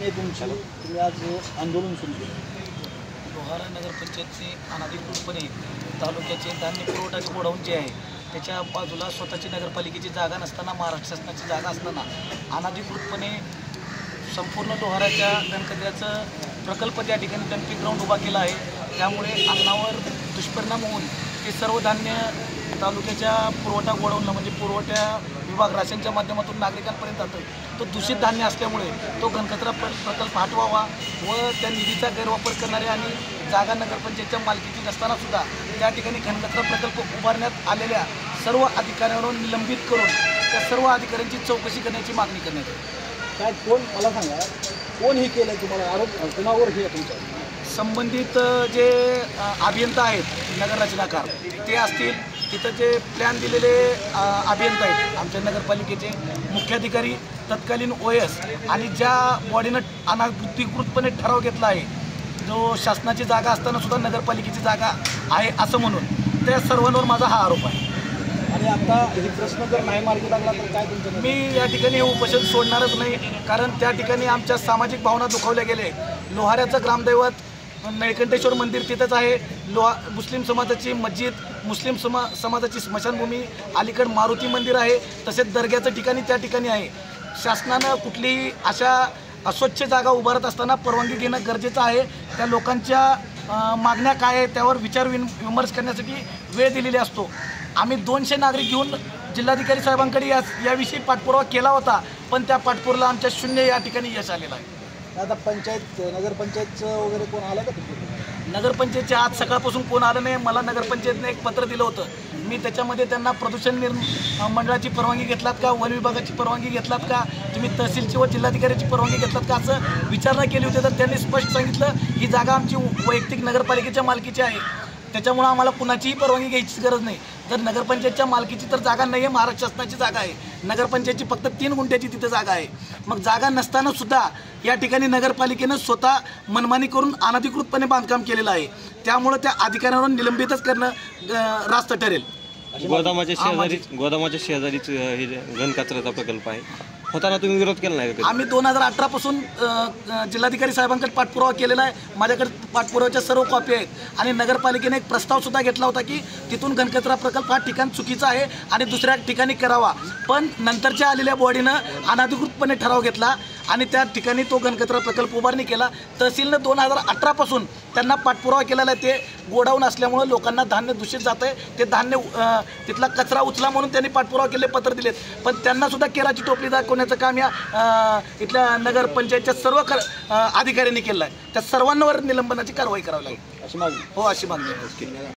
मागणी आहे तुमची, तुम्ही आज आंदोलन सुरू केलं? लोहारा नगरपंचायतचे अनधिकृतपणे तालुक्याचे धान्य पुरवठा गोडाऊन जे आहे त्याच्या बाजूला स्वतःची नगरपालिकेची जागा नसताना, महाराष्ट्र शासनाची जागा असताना अनधिकृतपणे संपूर्ण लोहाराच्या गणकचऱ्याचं प्रकल्प त्या ठिकाणी डम्पिंग ग्राउंड उभा केला आहे। त्यामुळे अन्नावर दुष्परिणाम होऊन ते सर्व धान्य तालुक्याच्या पुरवठा गोडाऊनला म्हणजे पुरवठा विभाग राशनच्या माध्यमातून नागरिकांपर्यंत जातं। तो दूषित धान्य असल्यामुळे तो घनकचरा प्रकल्प हटवावा व त्या निधीचा गैरवापर करणारे आणि जागा नगरपंचायतच्या मालकीची नसताना सुद्धा त्या ठिकाणी घनकचरा प्रकल्प उभारण्यात आलेल्या सर्व अधिकाऱ्यांवर निलंबित करून त्या सर्व अधिकाऱ्यांची चौकशी करण्याची मागणी करण्यात येते। काय कोण मला सांगा, कोण हे केलं तुम्हाला आरोप कुणावर हे तुमचा? संबंधित जे अभियंता आहेत नगर रचनाकार ते असतील, तिथं जे प्लॅन दिलेले अभियंता आहेत आमच्या नगरपालिकेचे मुख्याधिकारी तत्कालीन OS आणि ज्या बॉडीनं अनधिकृतपणे ठराव घेतला आहे जो शासनाची जागा असताना सुद्धा नगरपालिकेची जागा आहे असं म्हणून, त्या सर्वांवर माझा हा आरोप आहे। आणि आता हे प्रश्न जर नाही मार्गी लागला तर काय तुमचं? मी या ठिकाणी हे उपोषण सोडणारच नाही, कारण त्या ठिकाणी आमच्या सामाजिक भावना दुखावल्या गेले। लोहाऱ्याचं ग्रामदैवत नळकंठेश्वर मंदिर तिथंच आहे, मुस्लिम समाजाची मस्जिद, मुस्लिम समाजाची स्मशानभूमी, अलीकड मारुती मंदिर आहे, तसेच दर्ग्याचं ठिकाणी त्या ठिकाणी आहे। शासनानं कुठलीही अशा अस्वच्छ जागा उभारत असताना परवानगी घेणं गरजेचं आहे। त्या लोकांच्या मागण्या काय आहे त्यावर विचार विमर्श करण्यासाठी वेळ दिलेली असतो। आम्ही 200 नागरिक घेऊन जिल्हाधिकारी साहेबांकडे याविषयी पाठपुरावा केला होता, पण त्या पाठपुराला आमच्या शून्य या ठिकाणी यश आलेलं आहे। आता नगरपंचायतचं वगैरे कोण आलं का तुमच्याकडे? नगरपंचायतच्या आज सकाळपासून कोण आलं नाही। मला नगरपंचायतने एक पत्र दिलं होतं, मी त्याच्यामध्ये त्यांना प्रदूषण मंडळाची परवानगी घेतलात का, वन विभागाची परवानगी घेतलात का, तुम्ही तहसीलची व जिल्हाधिकाऱ्याची परवानगी घेतलात का असं विचारणा केली होती। तर त्यांनी स्पष्ट सांगितलं ही जागा आमची वैयक्तिक नगरपालिकेच्या मालकीची आहे, त्याच्यामुळे आम्हाला कुणाचीही परवानगी घ्यायची गरज नाही। जर नगरपंचायतच्या मालकीची तर जागा नाही आहे, महाराष्ट्र शासनाची जागा आहे। नगरपंचायतची फक्त 3 गुंठ्याची तिथे जागा आहे। मग जागा नसताना सुद्धा या ठिकाणी नगरपालिकेनं स्वतः मनमानी करून अनधिकृतपणे बांधकाम केलेलं आहे, त्यामुळे त्या अधिकाऱ्यांवर निलंबितच करणं रास्त ठरेल। गोदामाच्या शेजारीच हे घनकचऱ्याचा प्रकल्प आहे, होताना तुम्ही विरोध केला नाही? आम्ही 2018 पासून जिल्हाधिकारी साहेबांकडे पाठपुरावा केलेला आहे, माझ्याकडे पाठपुराव्याच्या सर्व कॉपी आहेत। आणि नगरपालिकेने एक प्रस्ताव सुद्धा घेतला होता की तिथून घनकचरा प्रकल्प हा ठिकाण चुकीचा आहे आणि दुसऱ्या ठिकाणी करावा, पण नंतरच्या आलेल्या बॉडीनं अनधिकृतपणे ठराव घेतला आणि त्या ठिकाणी तो घनकचरा प्रकल्प उभारणी केला। तहसीलनं 2018 पासून त्यांना पाठपुरावा केलेला आहे। ते गोडाऊन असल्यामुळे लोकांना धान्य दूषित जातं आहे, ते धान्य तिथला कचरा उचला म्हणून त्यांनी पाठपुरावा केले, पत्र दिलेत, पण त्यांना सुद्धा केराची टोपली दाखवण्याचं काम या इथल्या नगरपंचायतच्या सर्व अधिकाऱ्यांनी केलं आहे। त्या सर्वांवर निलंबनाची कारवाई करावी लागेल अशी मागणी? हो, अशी मागणी आहे।